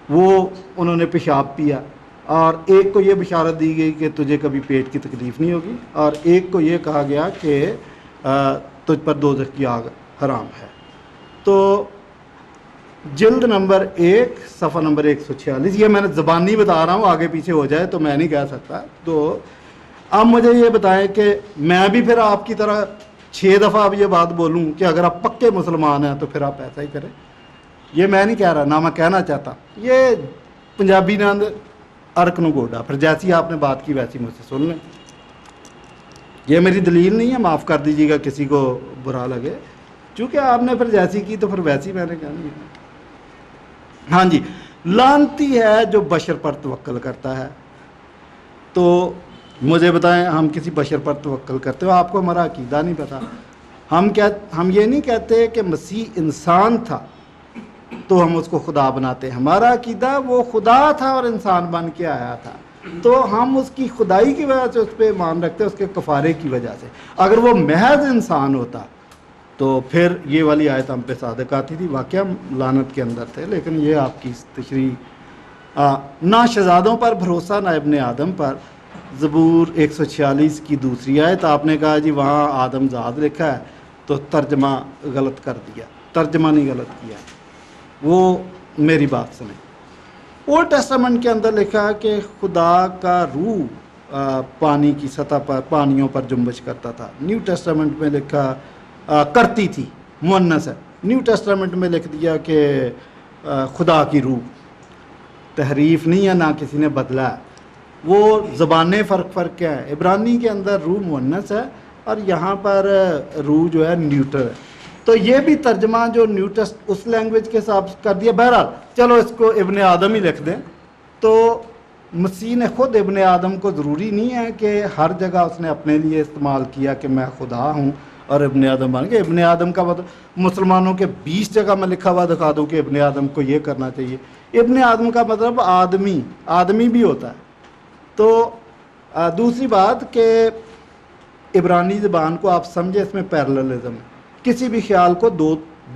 وہ انہوں نے پیشاب پیا اور ایک کو یہ بشارت دی گئی کہ تجھے کبھی پیٹ کی تکلیف نہیں ہوگی, اور ایک کو یہ کہا گیا کہ تجھ پر دوزخ کی آگ حرام ہے. تو جلد نمبر 1 صفحہ نمبر 146, یہ میں نے زبانی بتا رہا ہوں, آگے پیچھے ہو جائے تو میں نہیں کہہ سکتا. تو اب مجھے یہ بتائیں کہ میں بھی پھر آپ کی طرح 6 دفعہ اب یہ بات بولوں کہ اگر آپ پکے مسلمان ہیں تو پھر آپ ایسا ہی کریں. یہ میں نہیں کہہ رہا, نہ میں کہنا چاہتا. یہ پنجابی نند ارک نو گوڈا, پھر جیسی آپ نے بات کی ویسی مجھ سے سن لیں. یہ میری دلیل نہیں ہے, معاف کر دیجیے گا کسی کو برا لگے, چونکہ آپ نے پھر جیسی کی تو پھر ویسی میں نے کہنی ہے. ہاں جی, لعنتی ہے جو بشر پر توکل کرتا ہے. تو مجھے بتائیں ہم کسی بشر پر توکل کرتے ہو؟ آپ کو ہمارا عقیدہ نہیں پتہ. ہم یہ نہیں کہتے کہ مسیح انسان تھا تو ہم اس کو خدا بناتے ہیں. ہمارا عقیدہ وہ خدا تھا اور انسان بن کے آیا تھا, تو ہم اس کی خدائی کی وجہ سے اس پہ ایمان رکھتے ہیں, اس کے کفارے کی وجہ سے. اگر وہ محض انسان ہوتا تو پھر یہ والی آیت ہم پہ صادق آتی تھی. واقعہ لعنت کے اندر تھے, لیکن یہ آپ کی تشریح. نہ شہزادوں پر بھروسہ نہ ابن آدم پر. زبور 146 کی دوسری آیت. آپ نے کہا جی وہاں آدم زاد لکھا ہے تو ترجمہ غلط کر دیا. ترجمہ نہیں غلط کیا, وہ میری بات سنیں. اولڈ ٹیسٹامنٹ کے اندر لکھا ہے کہ خدا کا روح پانی کی سطح پر, پانیوں پر جنبش کرتا تھا. نیو ٹیسٹامنٹ میں لکھا کرتی تھی, مؤنث ہے. نیو ٹیسٹامنٹ میں لکھ دیا کہ خدا کی روح. تحریف نہیں ہے, نہ کسی نے بدلا ہے. وہ زبانیں فرق کیا ہے. عبرانی کے اندر روح مؤنث ہے اور یہاں پر روح جو ہے نیوٹر ہے. تو یہ بھی ترجمہ جو نیوٹس اس لینگویج کے حساب سے کر دیا. بہرحال چلو اس کو ابن آدم ہی لکھ دیں. تو مسیح نے خود ابن آدم کو ضروری نہیں ہے کہ ہر جگہ اس نے اپنے لیے استعمال کیا کہ میں خدا ہوں اور ابن آدم بن گئے. ابن آدم کا مطلب مسلمانوں کے 20 جگہ میں لکھا ہوا دکھا دوں کہ ابن آدم کو یہ کرنا چاہیے. ابن آدم کا مطلب آدمی بھی ہوتا ہے. تو دوسری بات کہ عبرانی زبان کو آپ سمجھے, اس میں پیرللزم ہے. کسی بھی خیال کو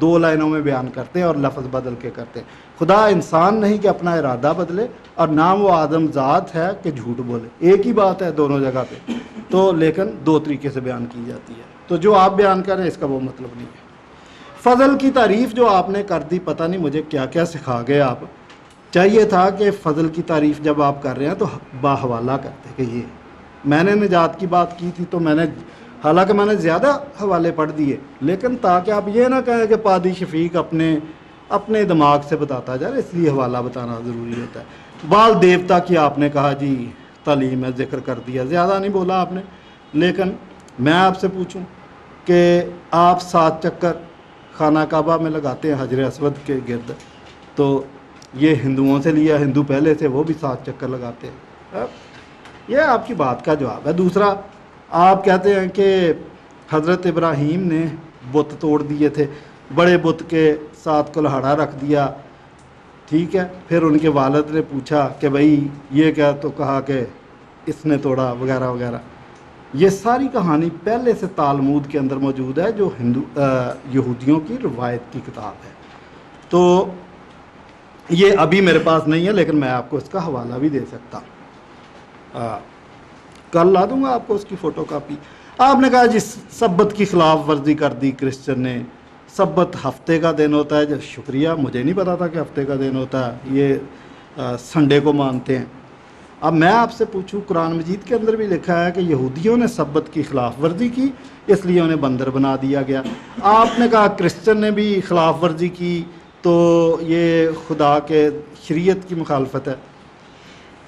دو لائنوں میں بیان کرتے ہیں اور لفظ بدل کے کرتے ہیں. خدا انسان نہیں کہ اپنا ارادہ بدلے, اور نہ وہ آدم ذات ہے کہ جھوٹ بولے. ایک ہی بات ہے دونوں جگہ پہ, تو لیکن 2 طریقے سے بیان کی جاتی ہے. تو جو آپ بیان کر رہے ہیں اس کا وہ مطلب نہیں ہے. فضل کی تعریف جو آپ نے کر دی, پتہ نہیں مجھے کیا کیا سکھا گئے آپ. چاہیے تھا کہ فضل کی تعریف جب آپ کر رہے ہیں تو باحوالہ کرتے کہ یہ میں نے نجات کی بات کی تھی, تو میں نے حالانکہ میں نے زیادہ حوالے پڑھ دیے, لیکن تاکہ آپ یہ نہ کہیں کہ پادی شفیق اپنے دماغ سے بتاتا جائے, اس لیے حوالہ بتانا ضروری ہوتا ہے. بال دیوتا کی آپ نے کہا جی تعلیم ہے, ذکر کر دیا, زیادہ نہیں بولا آپ نے. لیکن میں آپ سے پوچھوں کہ آپ 7 چکر خانہ کعبہ میں لگاتے ہیں حجر اسود کے گرد, تو یہ ہندوؤں سے لیا, ہندو پہلے سے وہ بھی 7 چکر لگاتے ہیں. یہ آپ کی بات کا جواب ہے. دوسرا آپ کہتے ہیں کہ حضرت ابراہیم نے بت توڑ دیے تھے, بڑے بت کے ساتھ کلہاڑا رکھ دیا, ٹھیک ہے. پھر ان کے والد نے پوچھا کہ بھائی یہ کیا, تو کہا کہ اس نے توڑا وغیرہ وغیرہ. یہ ساری کہانی پہلے سے تالمود کے اندر موجود ہے, جو یہودیوں کی روایت کی کتاب ہے. تو یہ ابھی میرے پاس نہیں ہے, لیکن میں آپ کو اس کا حوالہ بھی دے سکتا ہوں. کل لا دوں گا آپ کو اس کی فوٹو کاپی. آپ نے کہا جی سبت کی خلاف ورزی کر دی کرسچن نے. سبت ہفتے کا دن ہوتا ہے. شکریہ, مجھے نہیں پتا تھا کہ ہفتے کا دن ہوتا ہے. یہ سنڈے کو مانتے ہیں. اب میں آپ سے پوچھوں, قرآن مجید کے اندر بھی لکھا ہے کہ یہودیوں نے سبت کی خلاف ورزی کی, اس لیے انہیں بندر بنا دیا گیا. آپ نے کہا کرسچن نے بھی خلاف ورزی کی, تو یہ خدا کے شریعت کی مخالفت ہے.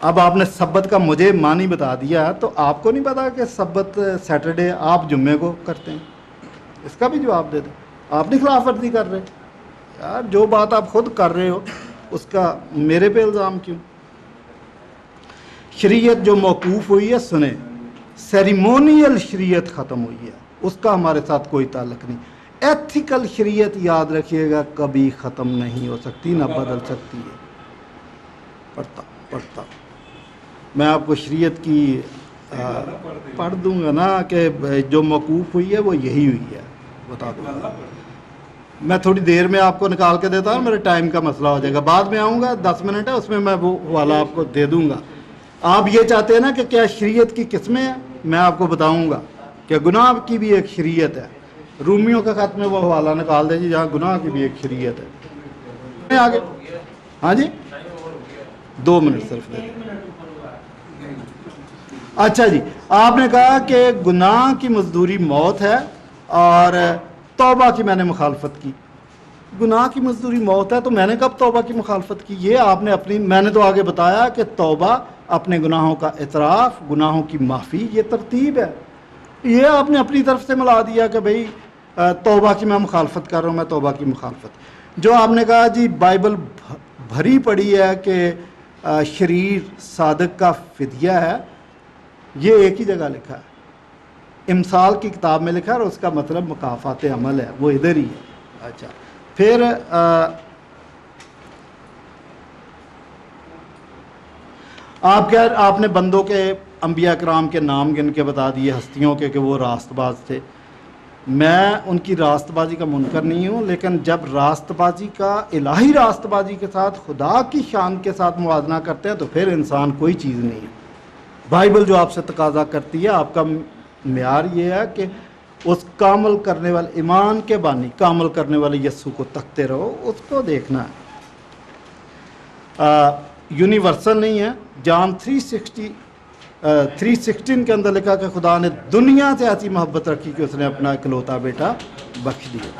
اب آپ نے سبت کا مجھے معنی بتا دیا, تو آپ کو نہیں پتا کہ سبت سیٹرڈے آپ جمعے کو کرتے ہیں؟ اس کا بھی جواب دے دیں. آپ نہیں خلاف ورزی کر رہے یار, جو بات آپ خود کر رہے ہو اس کا میرے پہ الزام کیوں؟ شریعت جو موقوف ہوئی ہے سنیں، سیریمونیل شریعت ختم ہوئی ہے، اس کا ہمارے ساتھ کوئی تعلق نہیں۔ ایتھیکل شریعت یاد رکھیے گا کبھی ختم نہیں ہو سکتی، نہ بدل سکتی ہے۔ پڑھتا میں آپ کو شریعت کی پڑھ دوں گا نا کہ جو موقوف ہوئی ہے وہ یہی ہوئی ہے، بتا دوں گا۔ میں تھوڑی دیر میں آپ کو نکال کے دیتا ہوں، میرے ٹائم کا مسئلہ ہو جائے گا، بعد میں آؤں گا 10 منٹ ہے اس میں وہ والا آپ کو دے دوں گا۔ آپ یہ چاہتے ہیں نا کہ کیا شریعت کی قسمیں ہیں، میں آپ کو بتاؤں گا کہ گناہ کی بھی ایک شریعت ہے۔ رومیوں کا خط میں وہ حوالہ نکال دے جی جہاں گناہ کی بھی ایک شریعت ہے۔ آگے ہاں جی 2 منٹ صرف دے دیں۔ اچھا جی، آپ نے کہا کہ گناہ کی مزدوری موت ہے اور توبہ کی میں نے مخالفت کی۔ گناہ کی مزدوری موت ہے تو میں نے کب توبہ کی مخالفت کی؟ یہ آپ نے اپنی، میں نے تو آگے بتایا کہ توبہ اپنے گناہوں کا اعتراف، گناہوں کی معافی، یہ ترتیب ہے۔ یہ آپ نے اپنی طرف سے ملا دیا کہ بھئی توبہ کی میں مخالفت کر رہا ہوں، میں توبہ کی مخالفت۔ جو آپ نے کہا جی بائبل بھری پڑی ہے کہ شریر صادق کا فدیہ ہے، یہ ایک ہی جگہ لکھا ہے، امثال کی کتاب میں لکھا ہے، اور اس کا مطلب مکافات عمل ہے، وہ ادھر ہی ہے۔ اچھا پھر آپ نے بندوں کے، انبیاء کرام کے نام گن کے بتا دیے، ہستیوں کے کہ وہ راست باز تھے۔ میں ان کی راست بازی کا منکر نہیں ہوں، لیکن جب راست بازی کا الہی راست بازی کے ساتھ، خدا کی شان کے ساتھ موازنہ کرتے ہیں تو پھر انسان کوئی چیز نہیں ہے۔ بائبل جو آپ سے تقاضا کرتی ہے، آپ کا معیار یہ ہے کہ اس کامل کرنے والے، ایمان کے بانی کامل کرنے والے یسوع کو تکتے رہو، اس کو دیکھنا ہے۔ یونیورسل نہیں ہے۔ جان 3:16 کے اندر لکھا کہ خدا نے دنیا سے ایسی محبت رکھی کہ اس نے اپنا اکلوتا بیٹا بخش دیا۔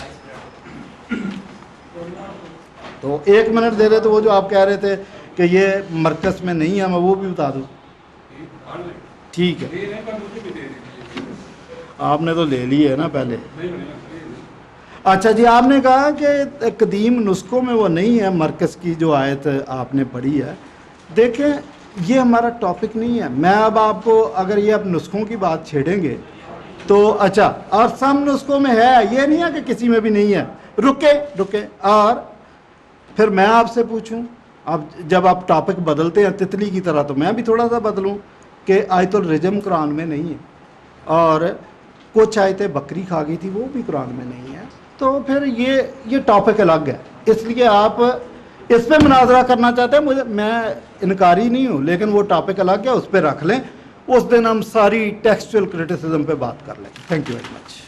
تو 1 منٹ دے رہے تو وہ جو آپ کہہ رہے تھے کہ یہ مرکز میں نہیں ہے، میں وہ بھی بتا دوں۔ ٹھیک ہے، آپ نے تو لے لی ہے نا پہلے۔ اچھا جی، آپ نے کہا کہ قدیم نسخوں میں وہ نہیں ہے، مرکز کی جو آیت آپ نے پڑھی ہے۔ دیکھیں یہ ہمارا ٹاپک نہیں ہے۔ میں اب آپ کو اگر یہ اب نسخوں کی بات چھیڑیں گے تو اچھا، اور سم نسخوں میں ہے، یہ نہیں ہے کہ کسی میں بھی نہیں ہے۔ رکے اور پھر میں آپ سے پوچھوں، اب جب آپ ٹاپک بدلتے ہیں تتلی کی طرح، تو میں بھی تھوڑا سا بدلوں کہ آیت الرجم قرآن میں نہیں ہے، اور کچھ آیتیں بکری کھا گئی تھی وہ بھی قرآن میں نہیں ہے، تو پھر یہ ٹاپک الگ ہے۔ اس لیے آپ اس پہ مناظرہ کرنا چاہتے ہیں، میں انکاری نہیں ہوں، لیکن وہ ٹاپک الگ ہے، اس پہ رکھ لیں، اس دن ہم ساری ٹیکسچوئل کرٹیسزم پہ بات کر لیں۔ Thank you very much.